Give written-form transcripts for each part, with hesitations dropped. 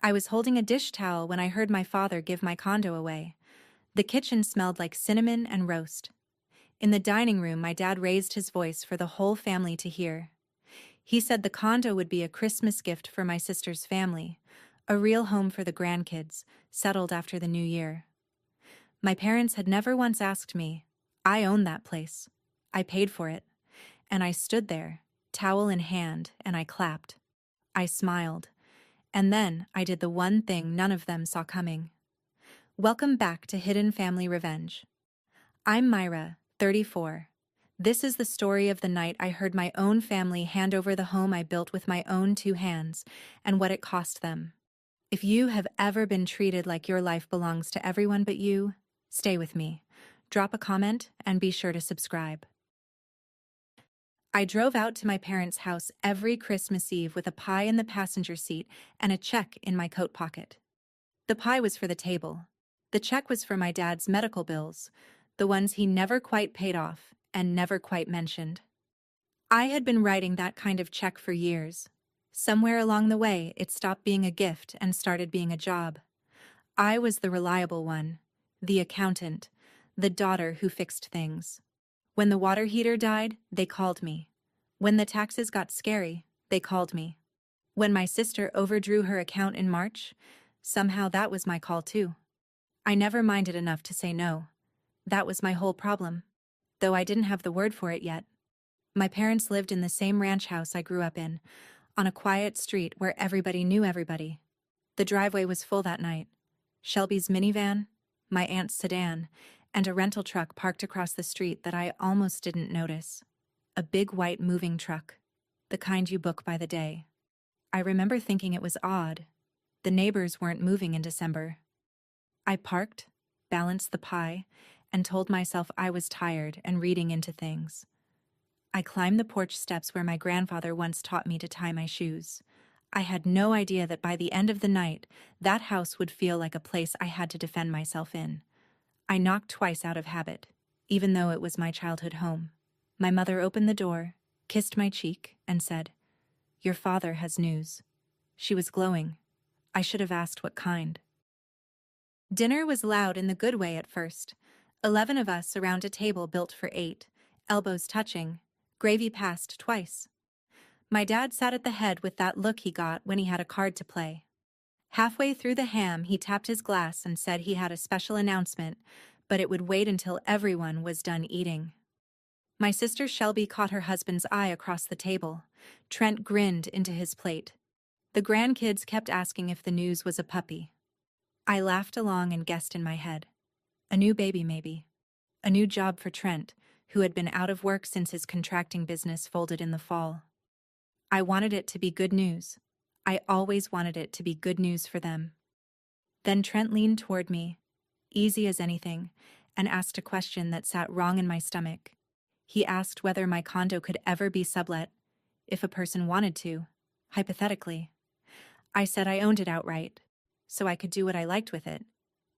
I was holding a dish towel when I heard my father give my condo away. The kitchen smelled like cinnamon and roast. In the dining room, my dad raised his voice for the whole family to hear. He said the condo would be a Christmas gift for my sister's family, a real home for the grandkids, settled after the new year. My parents had never once asked me. I owned that place. I paid for it. And I stood there, towel in hand, and I clapped. I smiled. And then I did the one thing none of them saw coming. Welcome back to Hidden Family Revenge. I'm Myra, 34. This is the story of the night I heard my own family hand over the home I built with my own 2 hands, and what it cost them. If you have ever been treated like your life belongs to everyone but you, stay with me. Drop a comment and be sure to subscribe. I drove out to my parents' house every Christmas Eve with a pie in the passenger seat and a check in my coat pocket. The pie was for the table. The check was for my dad's medical bills, the ones he never quite paid off and never quite mentioned. I had been writing that kind of check for years. Somewhere along the way, it stopped being a gift and started being a job. I was the reliable one, the accountant, the daughter who fixed things. When the water heater died, they called me. When the taxes got scary, they called me. When my sister overdrew her account in March, somehow that was my call too. I never minded enough to say no. That was my whole problem, though I didn't have the word for it yet. My parents lived in the same ranch house I grew up in, on a quiet street where everybody knew everybody. The driveway was full that night. Shelby's minivan, my aunt's sedan, and a rental truck parked across the street that I almost didn't notice. A big white moving truck, the kind you book by the day. I remember thinking it was odd. The neighbors weren't moving in December. I parked, balanced the pie, and told myself I was tired and reading into things. I climbed the porch steps where my grandfather once taught me to tie my shoes. I had no idea that by the end of the night, that house would feel like a place I had to defend myself in. I knocked twice out of habit, even though it was my childhood home. My mother opened the door, kissed my cheek, and said, "Your father has news." She was glowing. I should have asked what kind. Dinner was loud in the good way at first. 11 of us around a table built for 8, elbows touching, gravy passed twice. My dad sat at the head with that look he got when he had a card to play. Halfway through the ham, he tapped his glass and said he had a special announcement, but it would wait until everyone was done eating. My sister Shelby caught her husband's eye across the table. Trent grinned into his plate. The grandkids kept asking if the news was a puppy. I laughed along and guessed in my head. A new baby, maybe. A new job for Trent, who had been out of work since his contracting business folded in the fall. I wanted it to be good news. I always wanted it to be good news for them. Then Trent leaned toward me, easy as anything, and asked a question that sat wrong in my stomach. He asked whether my condo could ever be sublet, if a person wanted to, hypothetically. I said I owned it outright, so I could do what I liked with it,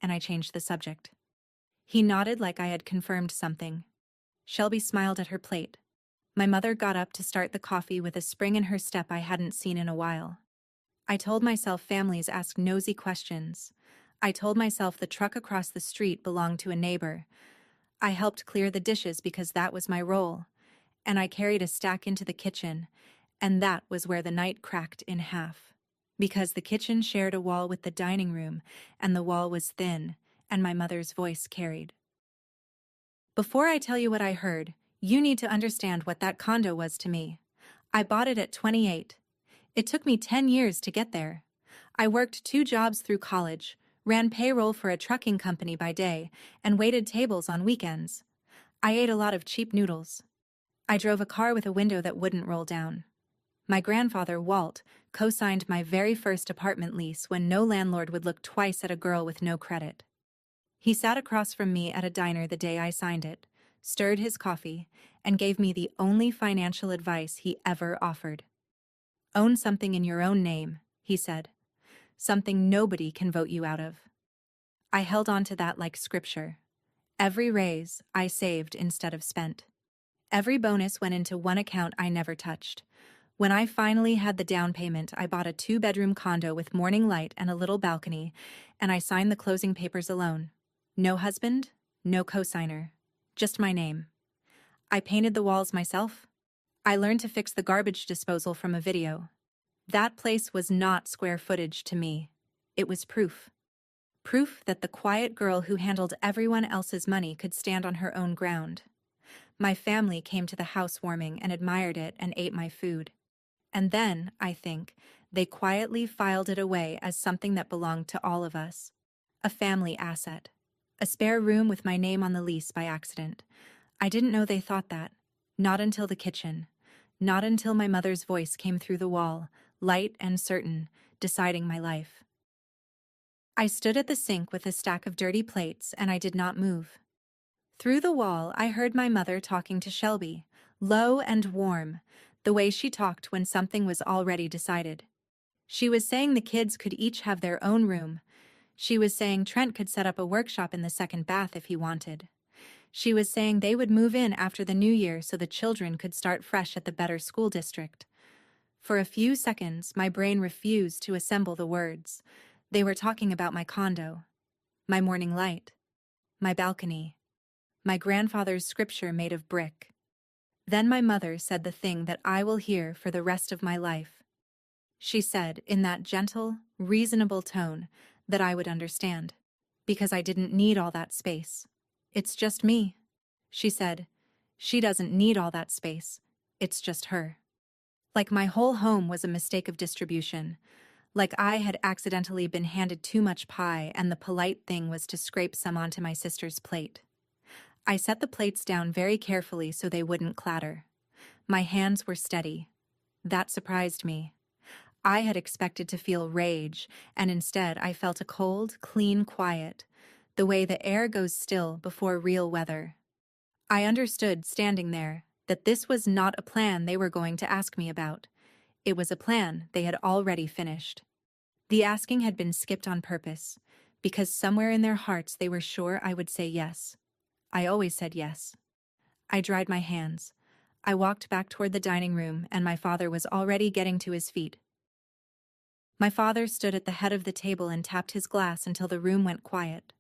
and I changed the subject. He nodded like I had confirmed something. Shelby smiled at her plate. My mother got up to start the coffee with a spring in her step I hadn't seen in a while. I told myself families ask nosy questions. I told myself the truck across the street belonged to a neighbor. I helped clear the dishes because that was my role, and I carried a stack into the kitchen, and that was where the night cracked in half. Because the kitchen shared a wall with the dining room, and the wall was thin, and my mother's voice carried. Before I tell you what I heard, you need to understand what that condo was to me. I bought it at 28. It took me 10 years to get there. I worked 2 jobs through college, ran payroll for a trucking company by day, and waited tables on weekends. I ate a lot of cheap noodles. I drove a car with a window that wouldn't roll down. My grandfather, Walt, co-signed my very first apartment lease when no landlord would look twice at a girl with no credit. He sat across from me at a diner the day I signed it, stirred his coffee, and gave me the only financial advice he ever offered. "Own something in your own name," he said. "Something nobody can vote you out of." I held on to that like scripture. Every raise, I saved instead of spent. Every bonus went into one account I never touched. When I finally had the down payment, I bought a 2-bedroom condo with morning light and a little balcony, and I signed the closing papers alone. No husband, no cosigner, just my name. I painted the walls myself. I learned to fix the garbage disposal from a video. That place was not square footage to me. It was proof. Proof that the quiet girl who handled everyone else's money could stand on her own ground. My family came to the housewarming and admired it and ate my food. And then, I think, they quietly filed it away as something that belonged to all of us. A family asset. A spare room with my name on the lease by accident. I didn't know they thought that. Not until the kitchen. Not until my mother's voice came through the wall, light and certain, deciding my life. I stood at the sink with a stack of dirty plates, and I did not move. Through the wall, I heard my mother talking to Shelby, low and warm, the way she talked when something was already decided. She was saying the kids could each have their own room. She was saying Trent could set up a workshop in the second bath if he wanted. She was saying they would move in after the new year so the children could start fresh at the better school district. For a few seconds, my brain refused to assemble the words. They were talking about my condo, my morning light, my balcony, my grandfather's scripture made of brick. Then my mother said the thing that I will hear for the rest of my life. She said, in that gentle, reasonable tone, that I would understand, because I didn't need all that space. It's just me. She said, she doesn't need all that space. It's just her. Like my whole home was a mistake of distribution. Like I had accidentally been handed too much pie and the polite thing was to scrape some onto my sister's plate. I set the plates down very carefully so they wouldn't clatter. My hands were steady. That surprised me. I had expected to feel rage, and instead I felt a cold, clean quiet, the way the air goes still before real weather. I understood, standing there, that this was not a plan they were going to ask me about. It was a plan they had already finished. The asking had been skipped on purpose, because somewhere in their hearts they were sure I would say yes. I always said yes. I dried my hands. I walked back toward the dining room, and my father was already getting to his feet. My father stood at the head of the table and tapped his glass until the room went quiet.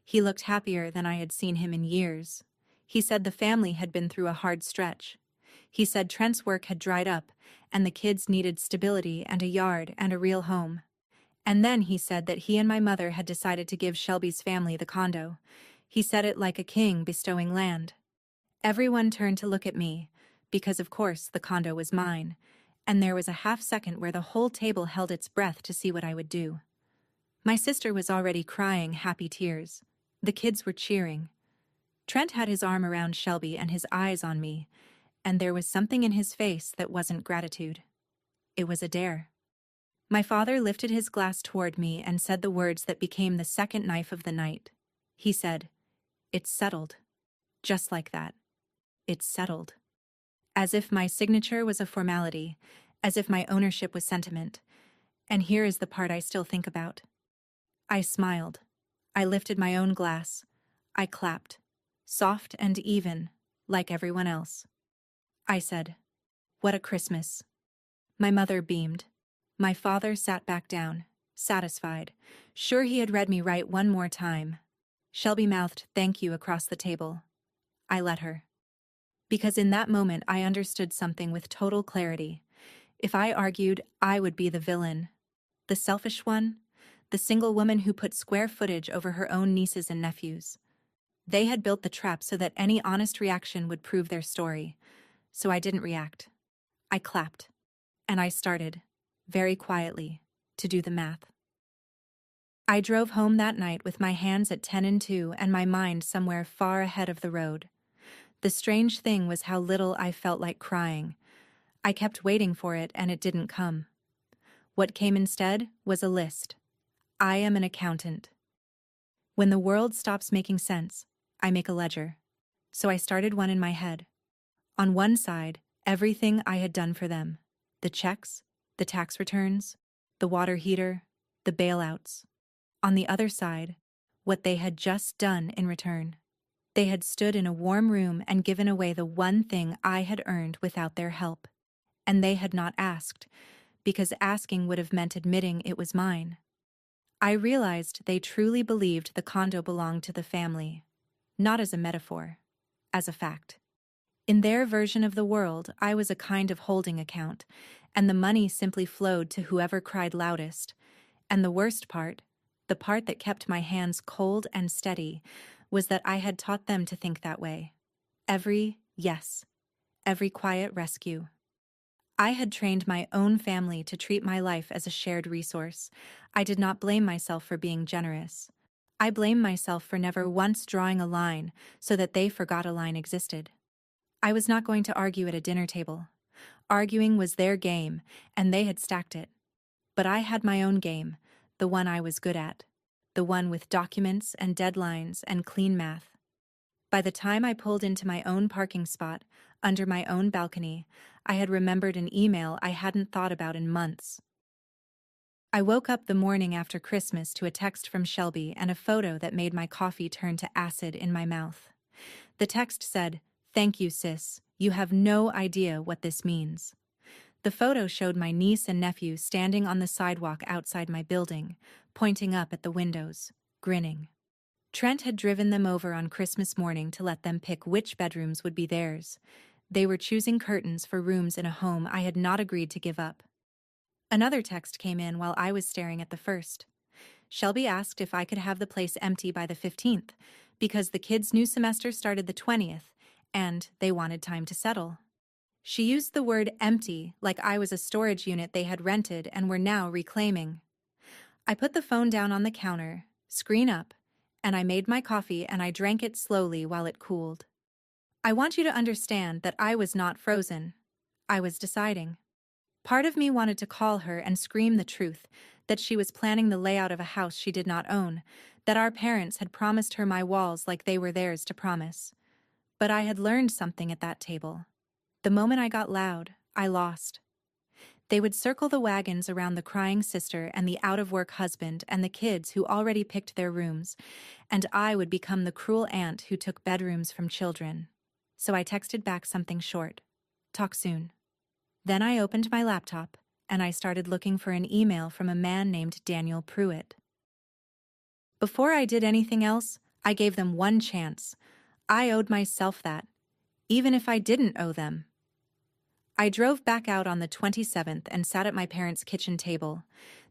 He looked happier than I had seen him in years. He said the family had been through a hard stretch. He said Trent's work had dried up, and the kids needed stability and a yard and a real home. And then he said that he and my mother had decided to give Shelby's family the condo. He said it like a king bestowing land. Everyone turned to look at me, because of course the condo was mine, and there was a half-second where the whole table held its breath to see what I would do. My sister was already crying happy tears. The kids were cheering. Trent had his arm around Shelby and his eyes on me, and there was something in his face that wasn't gratitude. It was a dare. My father lifted his glass toward me and said the words that became the second knife of the night. He said, "It's settled." Just like that. It's settled. As if my signature was a formality, as if my ownership was sentiment. And here is the part I still think about. I smiled. I lifted my own glass. I clapped. Soft and even, like everyone else. I said, "What a Christmas." My mother beamed. My father sat back down, satisfied, sure he had read me right one more time. Shelby mouthed "thank you" across the table. I let her. Because in that moment I understood something with total clarity. If I argued, I would be the villain. The selfish one. The single woman who put square footage over her own nieces and nephews. They had built the trap so that any honest reaction would prove their story. So I didn't react. I clapped. And I started, very quietly, to do the math. I drove home that night with my hands at 10 and 2 and my mind somewhere far ahead of the road. The strange thing was how little I felt like crying. I kept waiting for it and it didn't come. What came instead was a list. I am an accountant. When the world stops making sense, I make a ledger. So I started one in my head. On one side, everything I had done for them. The checks, the tax returns, the water heater, the bailouts. On the other side, what they had just done in return. They had stood in a warm room and given away the one thing I had earned without their help. and they had not asked, because asking would have meant admitting it was mine. I realized they truly believed the condo belonged to the family, not as a metaphor, as a fact. In their version of the world, I was a kind of holding account, and the money simply flowed to whoever cried loudest. And the worst part, the part that kept my hands cold and steady, was that I had taught them to think that way. Every quiet rescue. I had trained my own family to treat my life as a shared resource. I did not blame myself for being generous. I blamed myself for never once drawing a line so that they forgot a line existed. I was not going to argue at a dinner table. Arguing was their game, and they had stacked it. But I had my own game, the one I was good at, the one with documents and deadlines and clean math. By the time I pulled into my own parking spot, under my own balcony, I had remembered an email I hadn't thought about in months. I woke up the morning after Christmas to a text from Shelby and a photo that made my coffee turn to acid in my mouth. The text said, "Thank you, sis. You have no idea what this means." The photo showed my niece and nephew standing on the sidewalk outside my building, pointing up at the windows, grinning. Trent had driven them over on Christmas morning to let them pick which bedrooms would be theirs. They were choosing curtains for rooms in a home I had not agreed to give up. Another text came in while I was staring at the first. Shelby asked if I could have the place empty by the 15th, because the kids' new semester started the 20th, and they wanted time to settle. She used the word empty like I was a storage unit they had rented and were now reclaiming. I put the phone down on the counter, screen up, and I made my coffee and I drank it slowly while it cooled. I want you to understand that I was not frozen. I was deciding. Part of me wanted to call her and scream the truth, that she was planning the layout of a house she did not own, that our parents had promised her my walls like they were theirs to promise. But I had learned something at that table. The moment I got loud, I lost. They would circle the wagons around the crying sister and the out-of-work husband and the kids who already picked their rooms, and I would become the cruel aunt who took bedrooms from children. So I texted back something short. Talk soon. Then I opened my laptop, and I started looking for an email from a man named Daniel Pruitt. Before I did anything else, I gave them one chance. I owed myself that, even if I didn't owe them. I drove back out on the 27th and sat at my parents' kitchen table,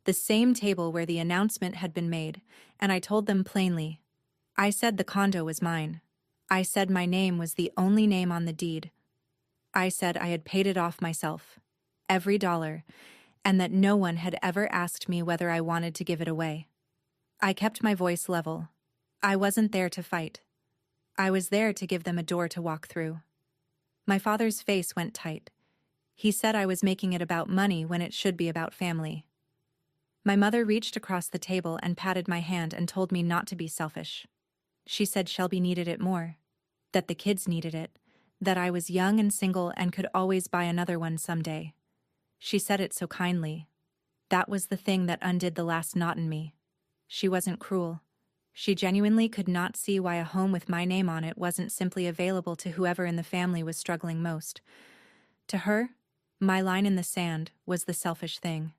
the same table where the announcement had been made, and I told them plainly. I said the condo was mine. I said my name was the only name on the deed. I said I had paid it off myself, every dollar, and that no one had ever asked me whether I wanted to give it away. I kept my voice level. I wasn't there to fight. I was there to give them a door to walk through. My father's face went tight. He said I was making it about money when it should be about family. My mother reached across the table and patted my hand and told me not to be selfish. She said Shelby needed it more, that the kids needed it, that I was young and single and could always buy another one someday. She said it so kindly. That was the thing that undid the last knot in me. She wasn't cruel. She genuinely could not see why a home with my name on it wasn't simply available to whoever in the family was struggling most. To her, my line in the sand was the selfish thing,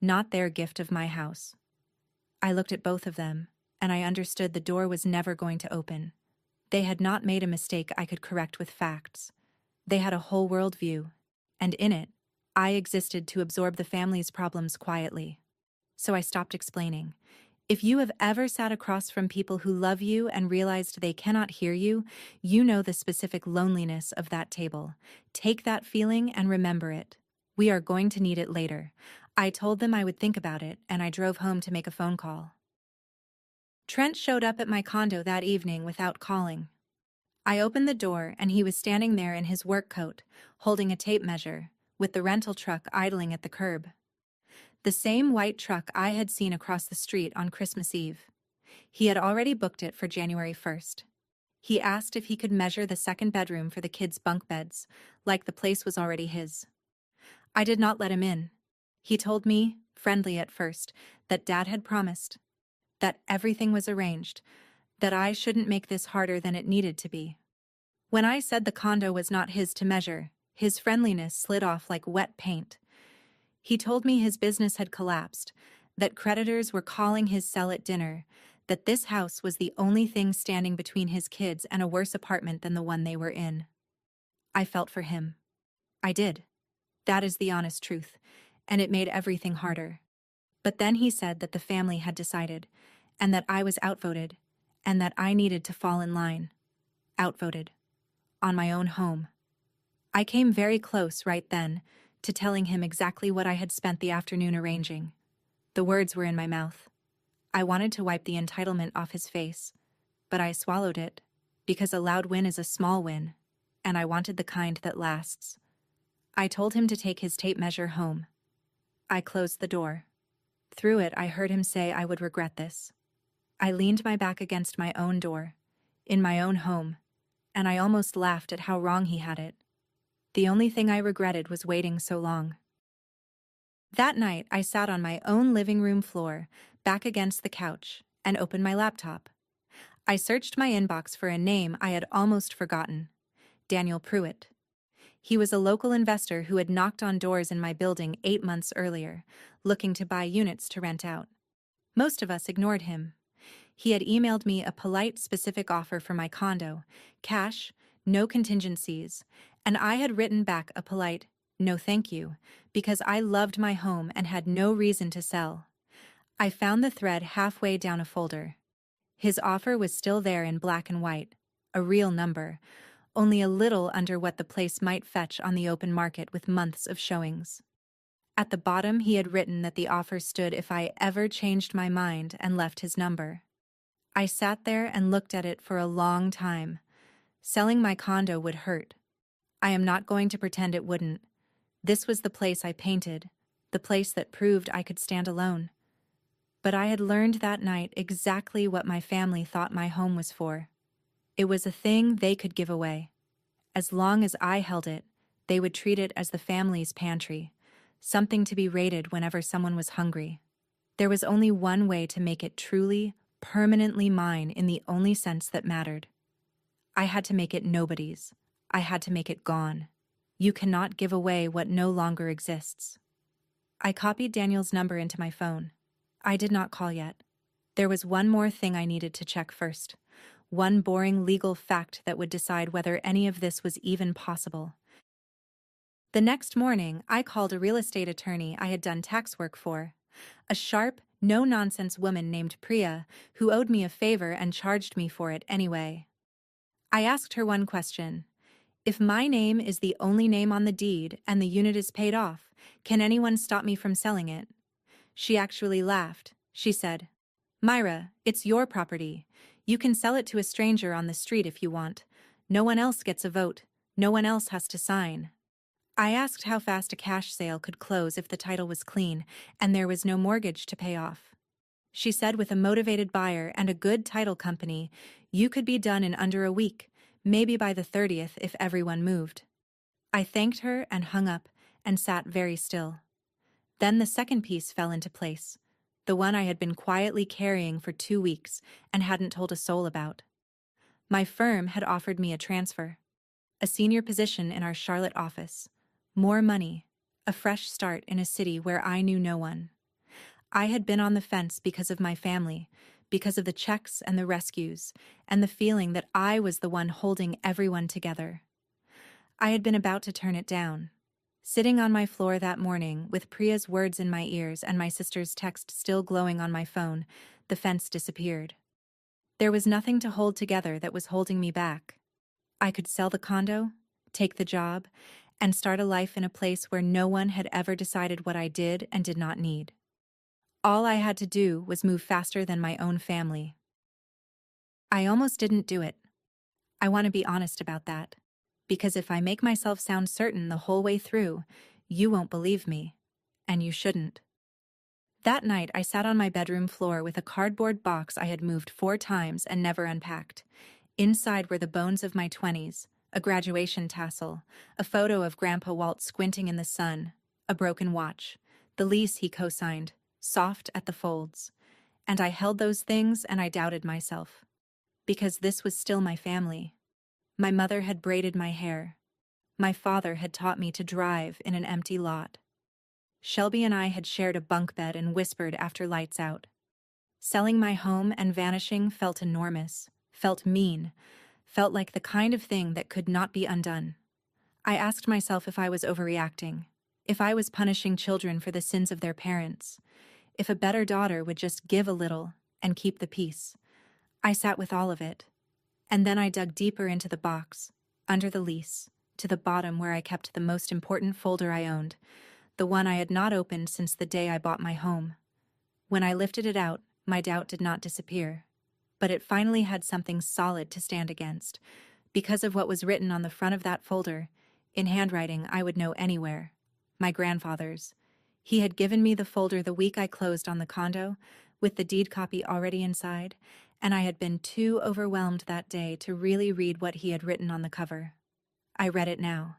not their gift of my house. I looked at both of them, and I understood the door was never going to open. They had not made a mistake I could correct with facts. They had a whole world view, and in it, I existed to absorb the family's problems quietly. So I stopped explaining. If you have ever sat across from people who love you and realized they cannot hear you, you know the specific loneliness of that table. Take that feeling and remember it. We are going to need it later. I told them I would think about it, and I drove home to make a phone call. Trent showed up at my condo that evening without calling. I opened the door, and he was standing there in his work coat, holding a tape measure, with the rental truck idling at the curb. The same white truck I had seen across the street on Christmas Eve. He had already booked it for January 1st. He asked if he could measure the second bedroom for the kids' bunk beds, like the place was already his. I did not let him in. He told me, friendly at first, that Dad had promised, that everything was arranged, that I shouldn't make this harder than it needed to be. When I said the condo was not his to measure, His friendliness slid off like wet paint. He told me his business had collapsed, that creditors were calling his cell at dinner, that this house was the only thing standing between his kids and a worse apartment than the one they were in. I felt for him. I did. That is the honest truth, and it made everything harder. But then he said that the family had decided, and that I was outvoted, and that I needed to fall in line. Outvoted. On my own home. I came very close right then to telling him exactly what I had spent the afternoon arranging. The words were in my mouth. I wanted to wipe the entitlement off his face, but I swallowed it, because a loud win is a small win, and I wanted the kind that lasts. I told him to take his tape measure home. I closed the door. Through it, I heard him say I would regret this. I leaned my back against my own door, in my own home, and I almost laughed at how wrong he had it. The only thing I regretted was waiting so long. That night, I sat on my own living room floor, back against the couch, and opened my laptop. I searched my inbox for a name I had almost forgotten. Daniel Pruitt. He was a local investor who had knocked on doors in my building 8 months earlier, looking to buy units to rent out. Most of us ignored him. He had emailed me a polite, specific offer for my condo, cash, no contingencies, and I had written back a polite, no thank you, because I loved my home and had no reason to sell. I found the thread halfway down a folder. His offer was still there in black and white, a real number, only a little under what the place might fetch on the open market with months of showings. At the bottom, he had written that the offer stood if I ever changed my mind and left his number. I sat there and looked at it for a long time. Selling my condo would hurt. I am not going to pretend it wouldn't. This was the place I painted, the place that proved I could stand alone. But I had learned that night exactly what my family thought my home was for. It was a thing they could give away. As long as I held it, they would treat it as the family's pantry, something to be raided whenever someone was hungry. There was only one way to make it truly, permanently mine in the only sense that mattered. I had to make it nobody's. I had to make it gone. You cannot give away what no longer exists. I copied Daniel's number into my phone. I did not call yet. There was one more thing I needed to check first. One boring legal fact that would decide whether any of this was even possible. The next morning, I called a real estate attorney I had done tax work for. A sharp, no-nonsense woman named Priya, who owed me a favor and charged me for it anyway. I asked her one question. If my name is the only name on the deed and the unit is paid off, can anyone stop me from selling it? She actually laughed. She said, "Myra, it's your property. You can sell it to a stranger on the street if you want. No one else gets a vote. No one else has to sign." I asked how fast a cash sale could close if the title was clean and there was no mortgage to pay off. She said with a motivated buyer and a good title company, you could be done in under a week, maybe by the 30th if everyone moved. I thanked her and hung up and sat very still. Then the second piece fell into place, the one I had been quietly carrying for 2 weeks and hadn't told a soul about. My firm had offered me a transfer, a senior position in our Charlotte office, more money, a fresh start in a city where I knew no one. I had been on the fence because of my family, because of the checks and the rescues, and the feeling that I was the one holding everyone together. I had been about to turn it down. Sitting on my floor that morning, with Priya's words in my ears and my sister's text still glowing on my phone, the fence disappeared. There was nothing to hold together that was holding me back. I could sell the condo, take the job, and start a life in a place where no one had ever decided what I did and did not need. All I had to do was move faster than my own family. I almost didn't do it. I want to be honest about that. Because if I make myself sound certain the whole way through, you won't believe me. And you shouldn't. That night, I sat on my bedroom floor with a cardboard box I had moved 4 times and never unpacked. Inside were the bones of my 20s, a graduation tassel, a photo of Grandpa Walt squinting in the sun, a broken watch, the lease he co-signed, soft at the folds. And I held those things and I doubted myself. Because this was still my family. My mother had braided my hair. My father had taught me to drive in an empty lot. Shelby and I had shared a bunk bed and whispered after lights out. Selling my home and vanishing felt enormous, felt mean, felt like the kind of thing that could not be undone. I asked myself if I was overreacting, if I was punishing children for the sins of their parents, if a better daughter would just give a little and keep the peace. I sat with all of it, and then I dug deeper into the box, under the lease, to the bottom where I kept the most important folder I owned, the one I had not opened since the day I bought my home. When I lifted it out, my doubt did not disappear, but it finally had something solid to stand against, because of what was written on the front of that folder, in handwriting I would know anywhere. My grandfather's. He had given me the folder the week I closed on the condo, with the deed copy already inside, and I had been too overwhelmed that day to really read what he had written on the cover. I read it now.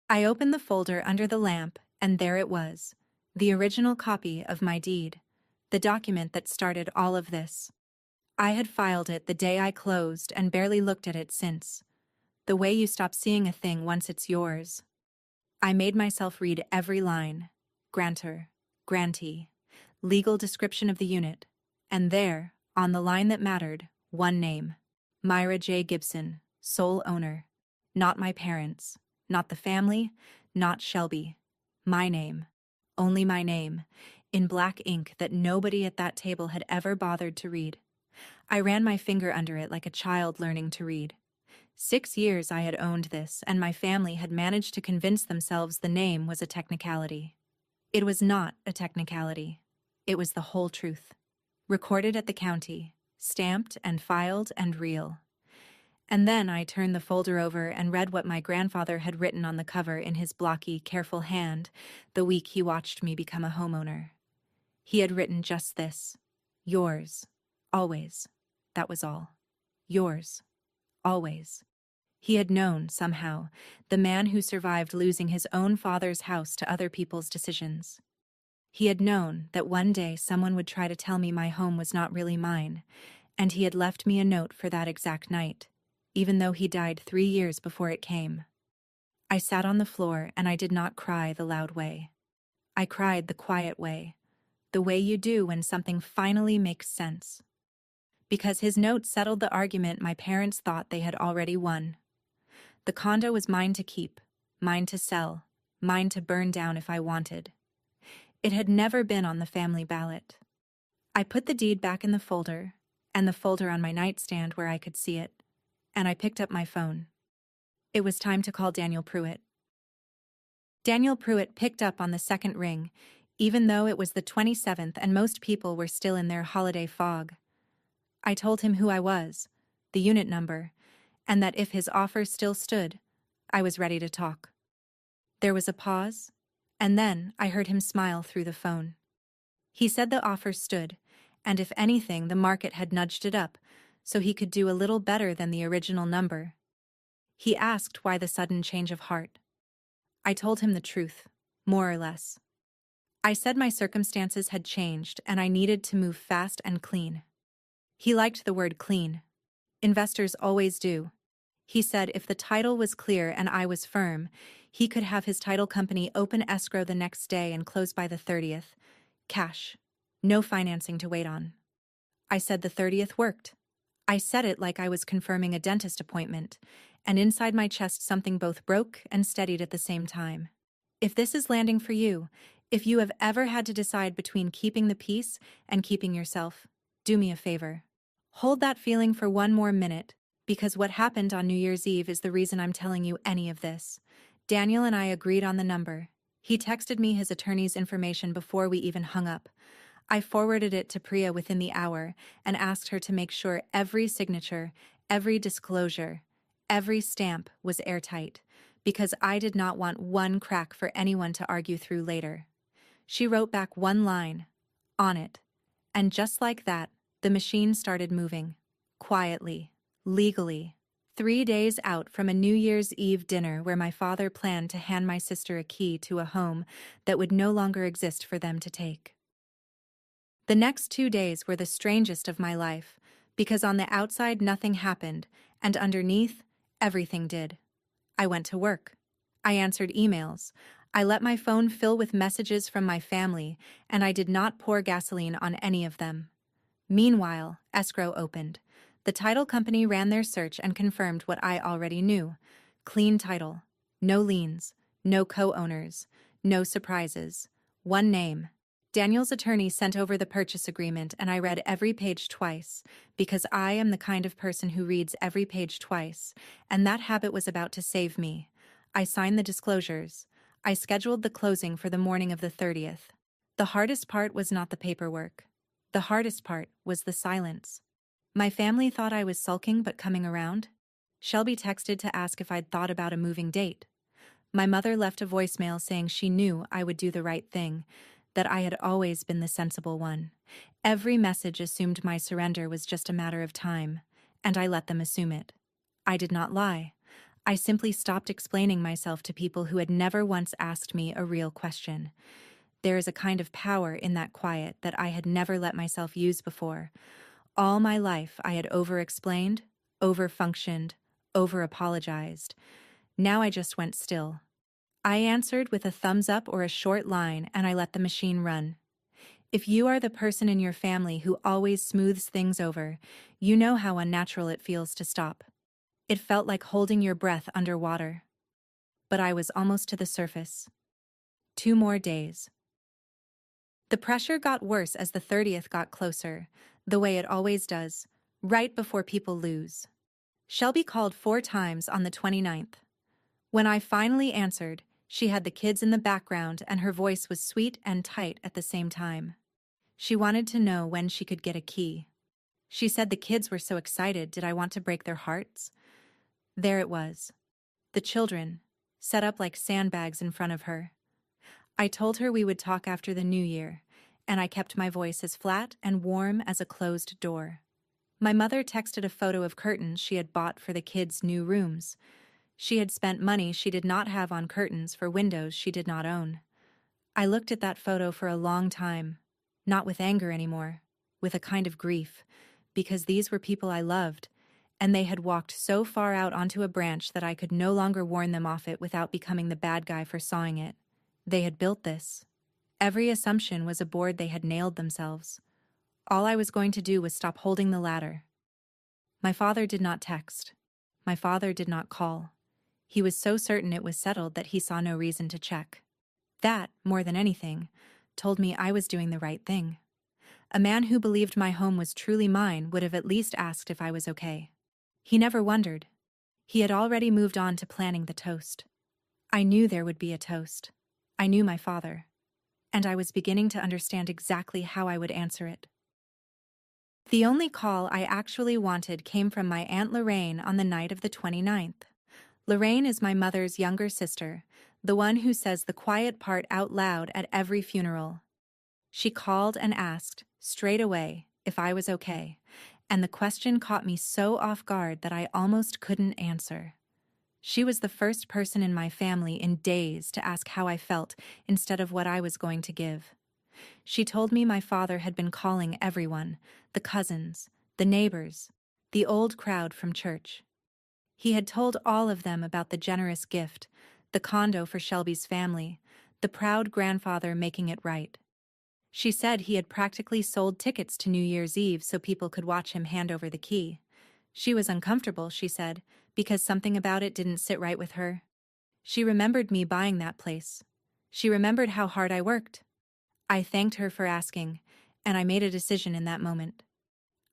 I opened the folder under the lamp, and there it was, the original copy of my deed, the document that started all of this. I had filed it the day I closed and barely looked at it since. The way you stop seeing a thing once it's yours. I made myself read every line, grantor, grantee, legal description of the unit, and there, on the line that mattered, one name, Myra J. Gibson, sole owner. Not my parents, not the family, not Shelby. My name, only my name, in black ink that nobody at that table had ever bothered to read. I ran my finger under it like a child learning to read. 6 years I had owned this, and my family had managed to convince themselves the name was a technicality. It was not a technicality. It was the whole truth. Recorded at the county, stamped and filed and real. And then I turned the folder over and read what my grandfather had written on the cover in his blocky, careful hand the week he watched me become a homeowner. He had written just this: yours, always. That was all. Yours, always. He had known, somehow, the man who survived losing his own father's house to other people's decisions. He had known that one day someone would try to tell me my home was not really mine, and he had left me a note for that exact night, even though he died 3 years before it came. I sat on the floor and I did not cry the loud way. I cried the quiet way, the way you do when something finally makes sense. Because his note settled the argument my parents thought they had already won. The condo was mine to keep, mine to sell, mine to burn down if I wanted. It had never been on the family ballot. I put the deed back in the folder, and the folder on my nightstand where I could see it, and I picked up my phone. It was time to call Daniel Pruitt. Daniel Pruitt picked up on the second ring, even though it was the 27th and most people were still in their holiday fog. I told him who I was, the unit number, and that if his offer still stood, I was ready to talk. There was a pause, and then I heard him smile through the phone. He said the offer stood, and if anything, the market had nudged it up, so he could do a little better than the original number. He asked why the sudden change of heart. I told him the truth, more or less. I said my circumstances had changed and I needed to move fast and clean. He liked the word clean. Investors always do. He said if the title was clear and I was firm, he could have his title company open escrow the next day and close by the 30th. Cash. No financing to wait on. I said the 30th worked. I said it like I was confirming a dentist appointment, and inside my chest something both broke and steadied at the same time. If this is landing for you, if you have ever had to decide between keeping the peace and keeping yourself, do me a favor. Hold that feeling for one more minute, because what happened on New Year's Eve is the reason I'm telling you any of this. Daniel and I agreed on the number. He texted me his attorney's information before we even hung up. I forwarded it to Priya within the hour and asked her to make sure every signature, every disclosure, every stamp was airtight, because I did not want one crack for anyone to argue through later. She wrote back one line, on it, and just like that, the machine started moving, quietly, legally, 3 days out from a New Year's Eve dinner where my father planned to hand my sister a key to a home that would no longer exist for them to take. The next 2 days were the strangest of my life, because on the outside nothing happened, and underneath, everything did. I went to work. I answered emails. I let my phone fill with messages from my family, and I did not pour gasoline on any of them. Meanwhile, escrow opened. The title company ran their search and confirmed what I already knew. Clean title. No liens. No co-owners. No surprises. One name. Daniel's attorney sent over the purchase agreement, and I read every page twice, because I am the kind of person who reads every page twice, and that habit was about to save me. I signed the disclosures. I scheduled the closing for the morning of the 30th. The hardest part was not the paperwork. The hardest part was the silence. My family thought I was sulking but coming around. Shelby texted to ask if I'd thought about a moving date. My mother left a voicemail saying she knew I would do the right thing, that I had always been the sensible one. Every message assumed my surrender was just a matter of time, and I let them assume it. I did not lie. I simply stopped explaining myself to people who had never once asked me a real question. There is a kind of power in that quiet that I had never let myself use before. All my life I had over-explained, over-functioned, over-apologized. Now I just went still. I answered with a thumbs up or a short line, and I let the machine run. If you are the person in your family who always smooths things over, you know how unnatural it feels to stop. It felt like holding your breath underwater. But I was almost to the surface. 2 more days. The pressure got worse as the 30th got closer, the way it always does, right before people lose. Shelby called 4 times on the 29th. When I finally answered, she had the kids in the background and her voice was sweet and tight at the same time. She wanted to know when she could get a key. She said the kids were so excited, did I want to break their hearts? There it was. The children, set up like sandbags in front of her. I told her we would talk after the new year, and I kept my voice as flat and warm as a closed door. My mother texted a photo of curtains she had bought for the kids' new rooms. She had spent money she did not have on curtains for windows she did not own. I looked at that photo for a long time, not with anger anymore, with a kind of grief, because these were people I loved, and they had walked so far out onto a branch that I could no longer warn them off it without becoming the bad guy for sawing it. They had built this. Every assumption was aboard they had nailed themselves. All I was going to do was stop holding the ladder. My father did not text. My father did not call. He was so certain it was settled that he saw no reason to check. That, more than anything, told me I was doing the right thing. A man who believed my home was truly mine would have at least asked if I was okay. He never wondered. He had already moved on to planning the toast. I knew there would be a toast. I knew my father. And I was beginning to understand exactly how I would answer it. The only call I actually wanted came from my Aunt Lorraine on the night of the 29th. Lorraine is my mother's younger sister, the one who says the quiet part out loud at every funeral. She called and asked, straight away, if I was okay, and the question caught me so off guard that I almost couldn't answer. She was the first person in my family in days to ask how I felt instead of what I was going to give. She told me my father had been calling everyone, the cousins, the neighbors, the old crowd from church. He had told all of them about the generous gift, the condo for Shelby's family, the proud grandfather making it right. She said he had practically sold tickets to New Year's Eve so people could watch him hand over the key. She was uncomfortable, she said, because something about it didn't sit right with her. She remembered me buying that place. She remembered how hard I worked. I thanked her for asking, and I made a decision in that moment.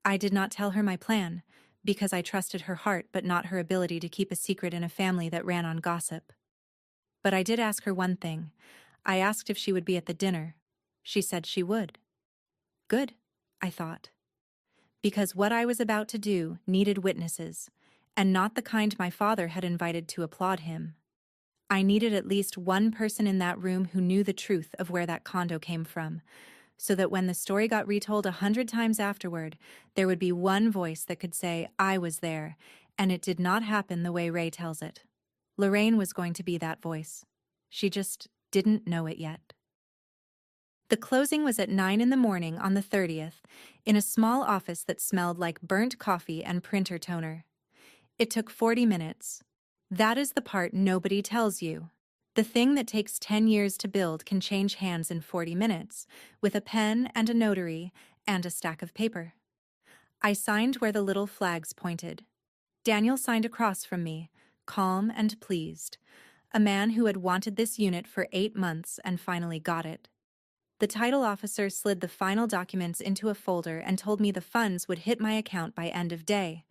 I did not tell her my plan, because I trusted her heart but not her ability to keep a secret in a family that ran on gossip. But I did ask her one thing. I asked if she would be at the dinner. She said she would. Good, I thought. Because what I was about to do needed witnesses, and not the kind my father had invited to applaud him. I needed at least one person in that room who knew the truth of where that condo came from, so that when the story got retold 100 times afterward, there would be one voice that could say, I was there, and it did not happen the way Ray tells it. Lorraine was going to be that voice. She just didn't know it yet. The closing was at 9 in the morning on the 30th, in a small office that smelled like burnt coffee and printer toner. It took 40 minutes. That is the part nobody tells you. The thing that takes 10 years to build can change hands in 40 minutes, with a pen and a notary and a stack of paper. I signed where the little flags pointed. Daniel signed across from me, calm and pleased, a man who had wanted this unit for 8 months and finally got it. The title officer slid the final documents into a folder and told me the funds would hit my account by end of day.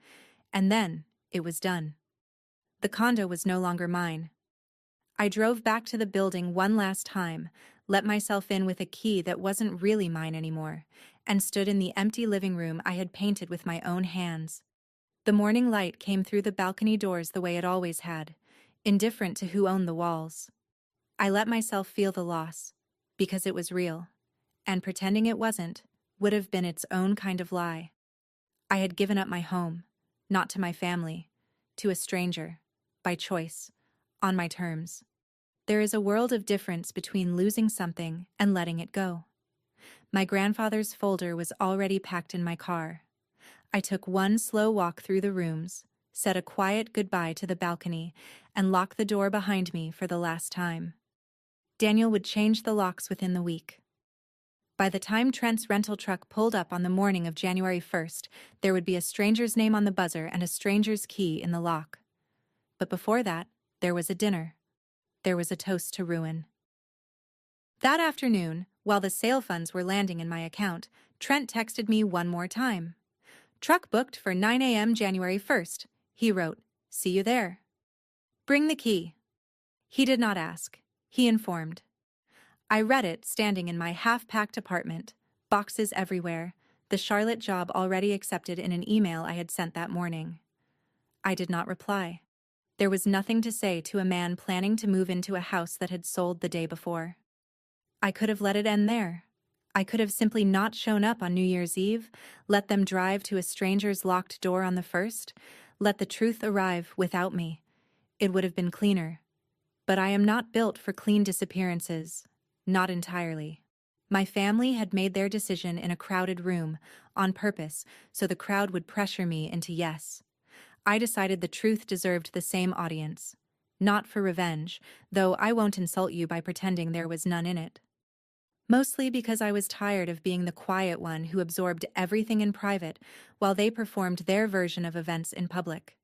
And then, it was done. The condo was no longer mine. I drove back to the building one last time, let myself in with a key that wasn't really mine anymore, and stood in the empty living room I had painted with my own hands. The morning light came through the balcony doors the way it always had, indifferent to who owned the walls. I let myself feel the loss, because it was real, and pretending it wasn't would have been its own kind of lie. I had given up my home, not to my family, to a stranger, by choice, on my terms. There is a world of difference between losing something and letting it go. My grandfather's folder was already packed in my car. I took one slow walk through the rooms, said a quiet goodbye to the balcony, and locked the door behind me for the last time. Daniel would change the locks within the week. By the time Trent's rental truck pulled up on the morning of January 1st, there would be a stranger's name on the buzzer and a stranger's key in the lock. But before that, there was a dinner. There was a toast to ruin. That afternoon, while the sale funds were landing in my account, Trent texted me one more time. "Truck booked for 9 a.m. January 1st, he wrote. "See you there." "Bring the key." He did not ask. He informed. I read it standing in my half-packed apartment, boxes everywhere, the Charlotte job already accepted in an email I had sent that morning. I did not reply. There was nothing to say to a man planning to move into a house that had sold the day before. I could have let it end there. I could have simply not shown up on New Year's Eve, let them drive to a stranger's locked door on the 1st, let the truth arrive without me. It would have been cleaner. But I am not built for clean disappearances. Not entirely. My family had made their decision in a crowded room, on purpose, so the crowd would pressure me into yes. I decided the truth deserved the same audience. Not for revenge, though I won't insult you by pretending there was none in it. Mostly because I was tired of being the quiet one who absorbed everything in private while they performed their version of events in public.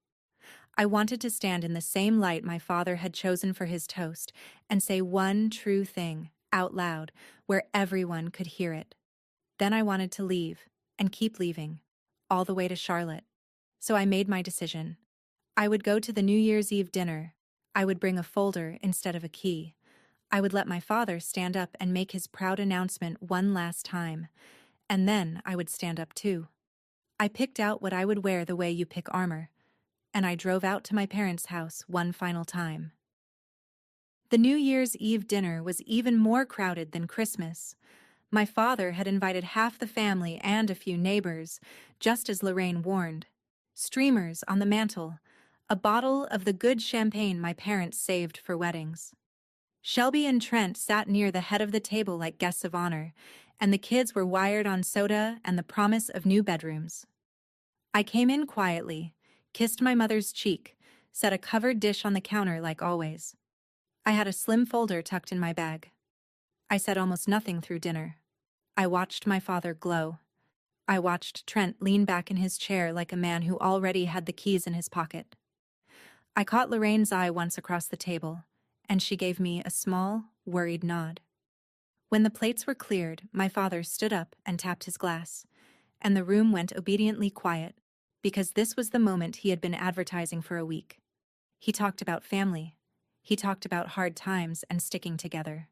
I wanted to stand in the same light my father had chosen for his toast and say one true thing, out loud, where everyone could hear it. Then I wanted to leave, and keep leaving, all the way to Charlotte. So I made my decision. I would go to the New Year's Eve dinner. I would bring a folder instead of a key. I would let my father stand up and make his proud announcement one last time, and then I would stand up too. I picked out what I would wear the way you pick armor, and I drove out to my parents' house one final time. The New Year's Eve dinner was even more crowded than Christmas. My father had invited half the family and a few neighbors, just as Lorraine warned. Streamers on the mantel, a bottle of the good champagne my parents saved for weddings. Shelby and Trent sat near the head of the table like guests of honor, and the kids were wired on soda and the promise of new bedrooms. I came in quietly, kissed my mother's cheek, set a covered dish on the counter like always. I had a slim folder tucked in my bag. I said almost nothing through dinner. I watched my father glow. I watched Trent lean back in his chair like a man who already had the keys in his pocket. I caught Lorraine's eye once across the table, and she gave me a small, worried nod. When the plates were cleared, my father stood up and tapped his glass, and the room went obediently quiet, because this was the moment he had been advertising for a week. He talked about family. He talked about hard times and sticking together.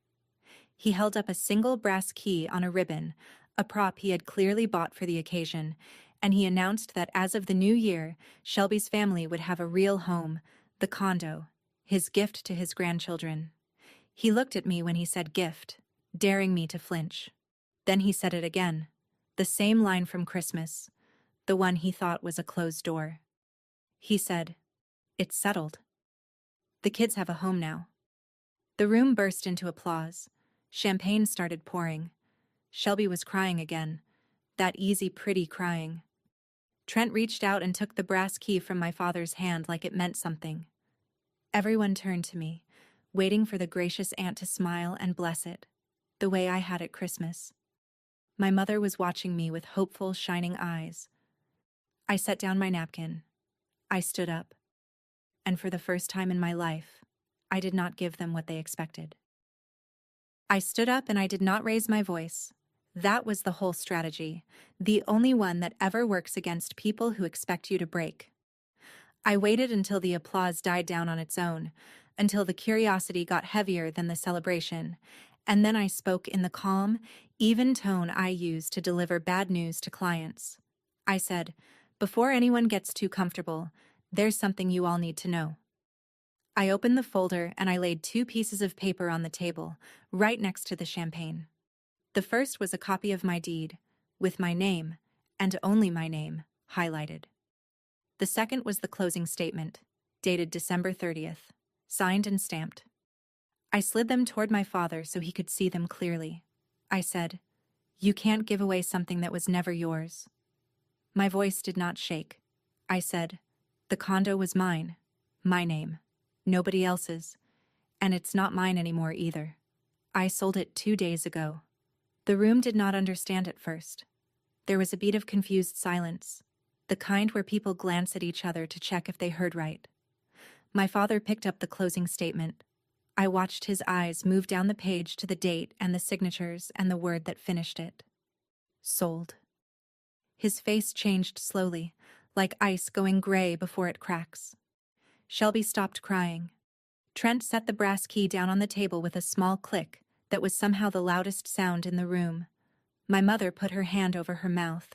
He held up a single brass key on a ribbon, a prop he had clearly bought for the occasion, and he announced that as of the new year, Shelby's family would have a real home, the condo, his gift to his grandchildren. He looked at me when he said gift, daring me to flinch. Then he said it again, the same line from Christmas, the one he thought was a closed door. He said, "It's settled. The kids have a home now." The room burst into applause. Champagne started pouring. Shelby was crying again, that easy, pretty crying. Trent reached out and took the brass key from my father's hand like it meant something. Everyone turned to me, waiting for the gracious aunt to smile and bless it, the way I had at Christmas. My mother was watching me with hopeful, shining eyes. I set down my napkin. I stood up. And for the first time in my life, I did not give them what they expected. I stood up and I did not raise my voice. That was the whole strategy, the only one that ever works against people who expect you to break. I waited until the applause died down on its own, until the curiosity got heavier than the celebration, and then I spoke in the calm, even tone I use to deliver bad news to clients. I said, "Before anyone gets too comfortable, there's something you all need to know." I opened the folder and I laid 2 pieces of paper on the table, right next to the champagne. The first was a copy of my deed, with my name, and only my name, highlighted. The second was the closing statement, dated December 30th, signed and stamped. I slid them toward my father so he could see them clearly. I said, "You can't give away something that was never yours." My voice did not shake. I said, "The condo was mine, my name, nobody else's, and it's not mine anymore either. I sold it 2 days ago." The room did not understand at first. There was a beat of confused silence, the kind where people glance at each other to check if they heard right. My father picked up the closing statement. I watched his eyes move down the page to the date and the signatures and the word that finished it. Sold. His face changed slowly, like ice going gray before it cracks. Shelby stopped crying. Trent set the brass key down on the table with a small click that was somehow the loudest sound in the room. My mother put her hand over her mouth.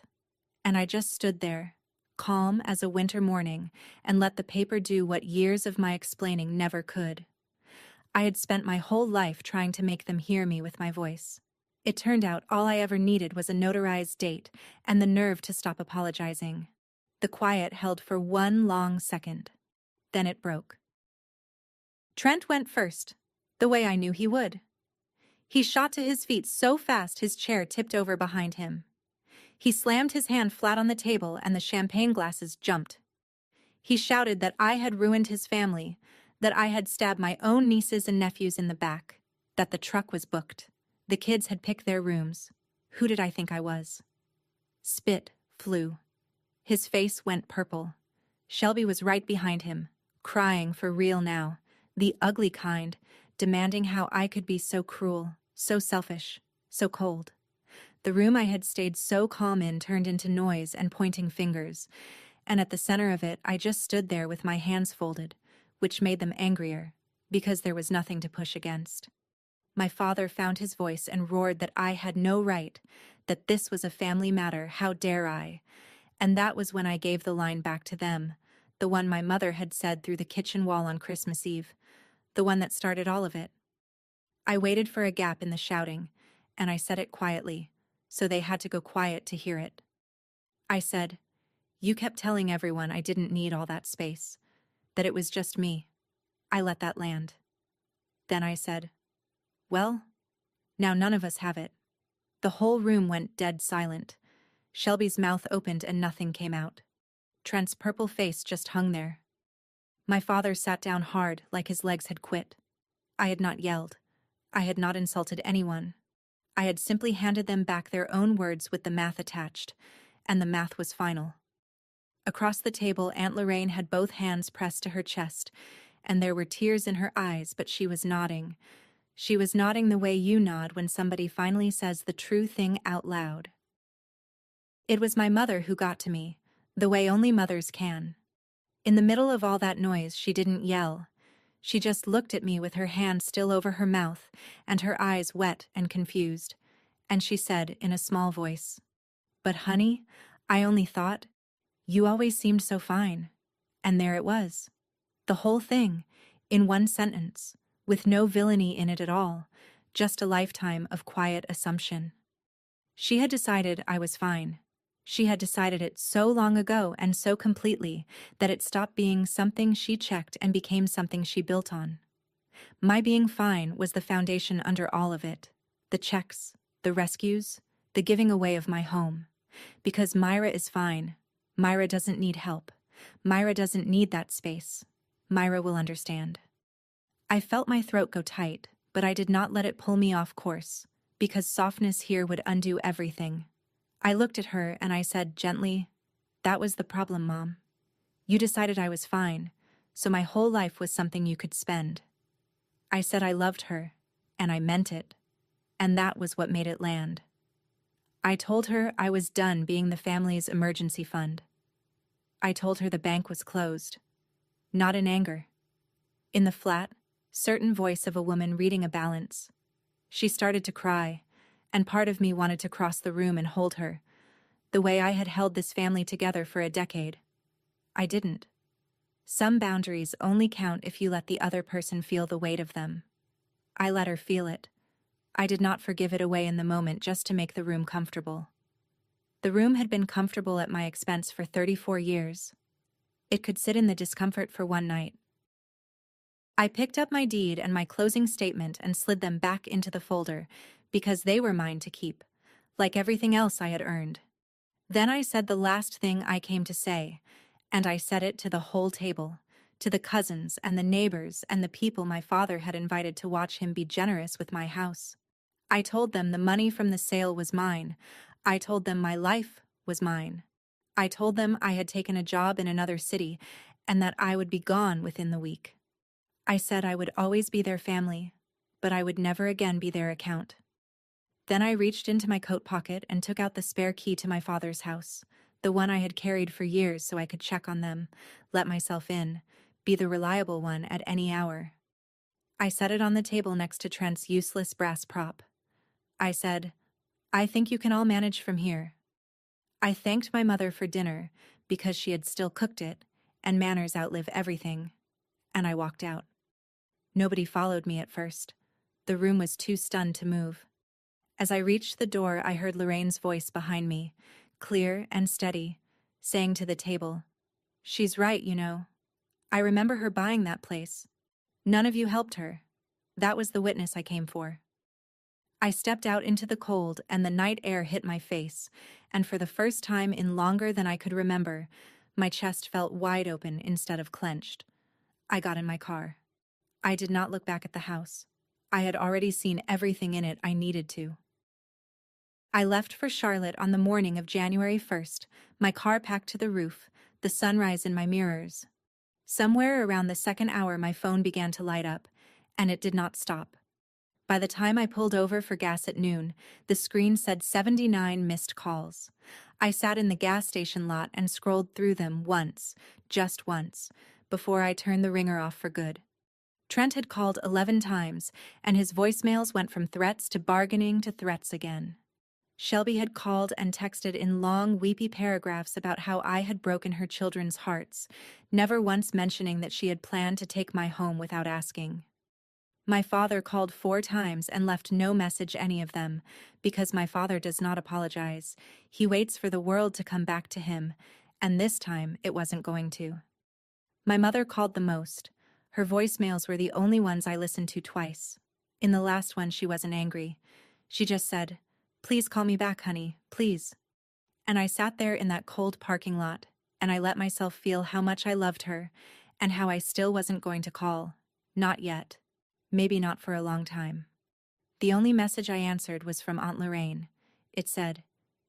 And I just stood there, calm as a winter morning, and let the paper do what years of my explaining never could. I had spent my whole life trying to make them hear me with my voice. It turned out all I ever needed was a notarized date and the nerve to stop apologizing. The quiet held for 1 long second. Then it broke. Trent went first, the way I knew he would. He shot to his feet so fast his chair tipped over behind him. He slammed his hand flat on the table and the champagne glasses jumped. He shouted that I had ruined his family, that I had stabbed my own nieces and nephews in the back, that the truck was booked. The kids had picked their rooms. Who did I think I was? Spit flew. His face went purple. Shelby was right behind him, crying for real now, the ugly kind, demanding how I could be so cruel, so selfish, so cold. The room I had stayed so calm in turned into noise and pointing fingers, and at the center of it I just stood there with my hands folded, which made them angrier, because there was nothing to push against. My father found his voice and roared that I had no right, that this was a family matter, how dare I? And that was when I gave the line back to them, the one my mother had said through the kitchen wall on Christmas Eve, the one that started all of it. I waited for a gap in the shouting, and I said it quietly, so they had to go quiet to hear it. I said, "You kept telling everyone I didn't need all that space, that it was just me. I let that land." Then I said, "Well, now none of us have it." The whole room went dead silent. Shelby's mouth opened and nothing came out. Trent's purple face just hung there. My father sat down hard, like his legs had quit. I had not yelled. I had not insulted anyone. I had simply handed them back their own words with the math attached, and the math was final. Across the table, Aunt Lorraine had both hands pressed to her chest, and there were tears in her eyes, but she was nodding. She was nodding the way you nod when somebody finally says the true thing out loud. It was my mother who got to me, the way only mothers can. In the middle of all that noise, she didn't yell. She just looked at me with her hand still over her mouth and her eyes wet and confused, and she said in a small voice, "But honey, I only thought, you always seemed so fine." And there it was. The whole thing, in one sentence, with no villainy in it at all, just a lifetime of quiet assumption. She had decided I was fine. She had decided it so long ago and so completely that it stopped being something she checked and became something she built on. My being fine was the foundation under all of it. The checks, the rescues, the giving away of my home. Because Myra is fine. Myra doesn't need help. Myra doesn't need that space. Myra will understand. I felt my throat go tight, but I did not let it pull me off course, because softness here would undo everything. I looked at her and I said gently, "That was the problem, Mom. You decided I was fine, so my whole life was something you could spend." I said I loved her, and I meant it, and that was what made it land. I told her I was done being the family's emergency fund. I told her the bank was closed. Not in anger. In the flat, certain voice of a woman reading a balance. She started to cry, and part of me wanted to cross the room and hold her, the way I had held this family together for a decade. I didn't. Some boundaries only count if you let the other person feel the weight of them. I let her feel it. I did not forgive it away in the moment just to make the room comfortable. The room had been comfortable at my expense for 34 years. It could sit in the discomfort for one night. I picked up my deed and my closing statement and slid them back into the folder, because they were mine to keep, like everything else I had earned. Then I said the last thing I came to say, and I said it to the whole table, to the cousins and the neighbors and the people my father had invited to watch him be generous with my house. I told them the money from the sale was mine. I told them my life was mine. I told them I had taken a job in another city and that I would be gone within the week. I said I would always be their family, but I would never again be their account. Then I reached into my coat pocket and took out the spare key to my father's house, the one I had carried for years so I could check on them, let myself in, be the reliable one at any hour. I set it on the table next to Trent's useless brass prop. I said, "I think you can all manage from here." I thanked my mother for dinner, because she had still cooked it, and manners outlive everything, and I walked out. Nobody followed me at first. The room was too stunned to move. As I reached the door, I heard Lorraine's voice behind me, clear and steady, saying to the table, "She's right, you know. I remember her buying that place. None of you helped her. That was the witness I came for." I stepped out into the cold and the night air hit my face, and for the first time in longer than I could remember, my chest felt wide open instead of clenched. I got in my car. I did not look back at the house. I had already seen everything in it I needed to. I left for Charlotte on the morning of January 1st, my car packed to the roof, the sunrise in my mirrors. Somewhere around the second hour my phone began to light up, and it did not stop. By the time I pulled over for gas at noon, the screen said 79 missed calls. I sat in the gas station lot and scrolled through them once, just once, before I turned the ringer off for good. Trent had called 11 times, and his voicemails went from threats to bargaining to threats again. Shelby had called and texted in long, weepy paragraphs about how I had broken her children's hearts, never once mentioning that she had planned to take my home without asking. My father called 4 times and left no message any of them, because my father does not apologize. He waits for the world to come back to him, and this time it wasn't going to. My mother called the most. Her voicemails were the only ones I listened to twice. In the last one, she wasn't angry. She just said, "Please call me back, honey, please." And I sat there in that cold parking lot, and I let myself feel how much I loved her, and how I still wasn't going to call. Not yet. Maybe not for a long time. The only message I answered was from Aunt Lorraine. It said,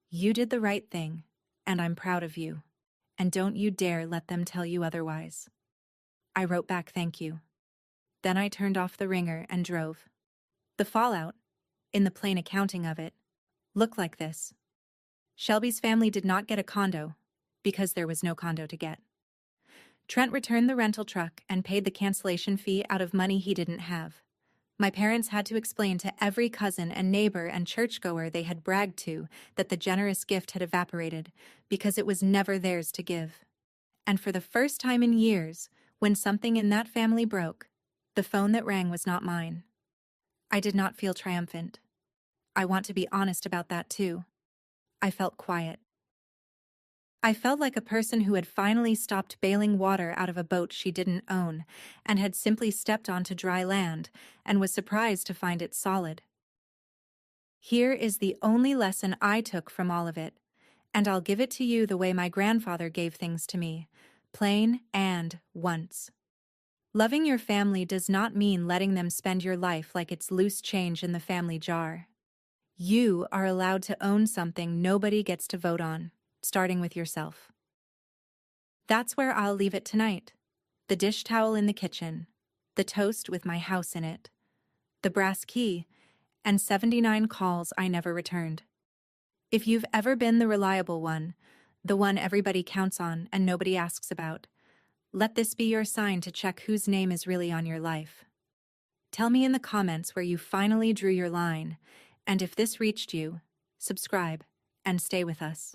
"You did the right thing, and I'm proud of you. And don't you dare let them tell you otherwise." I wrote back thank you. Then I turned off the ringer and drove. The fallout, in the plain accounting of it, looked like this. Shelby's family did not get a condo, because there was no condo to get. Trent returned the rental truck and paid the cancellation fee out of money he didn't have. My parents had to explain to every cousin and neighbor and churchgoer they had bragged to that the generous gift had evaporated, because it was never theirs to give. And for the first time in years, when something in that family broke, the phone that rang was not mine. I did not feel triumphant. I want to be honest about that too. I felt quiet. I felt like a person who had finally stopped bailing water out of a boat she didn't own and had simply stepped onto dry land and was surprised to find it solid. Here is the only lesson I took from all of it, and I'll give it to you the way my grandfather gave things to me, plain and once. Loving your family does not mean letting them spend your life like it's loose change in the family jar. You are allowed to own something nobody gets to vote on, starting with yourself. That's where I'll leave it tonight. The dish towel in the kitchen, the toast with my house in it, the brass key, and 79 calls I never returned. If you've ever been the reliable one, the one everybody counts on and nobody asks about, let this be your sign to check whose name is really on your life. Tell me in the comments where you finally drew your line, and if this reached you, subscribe and stay with us.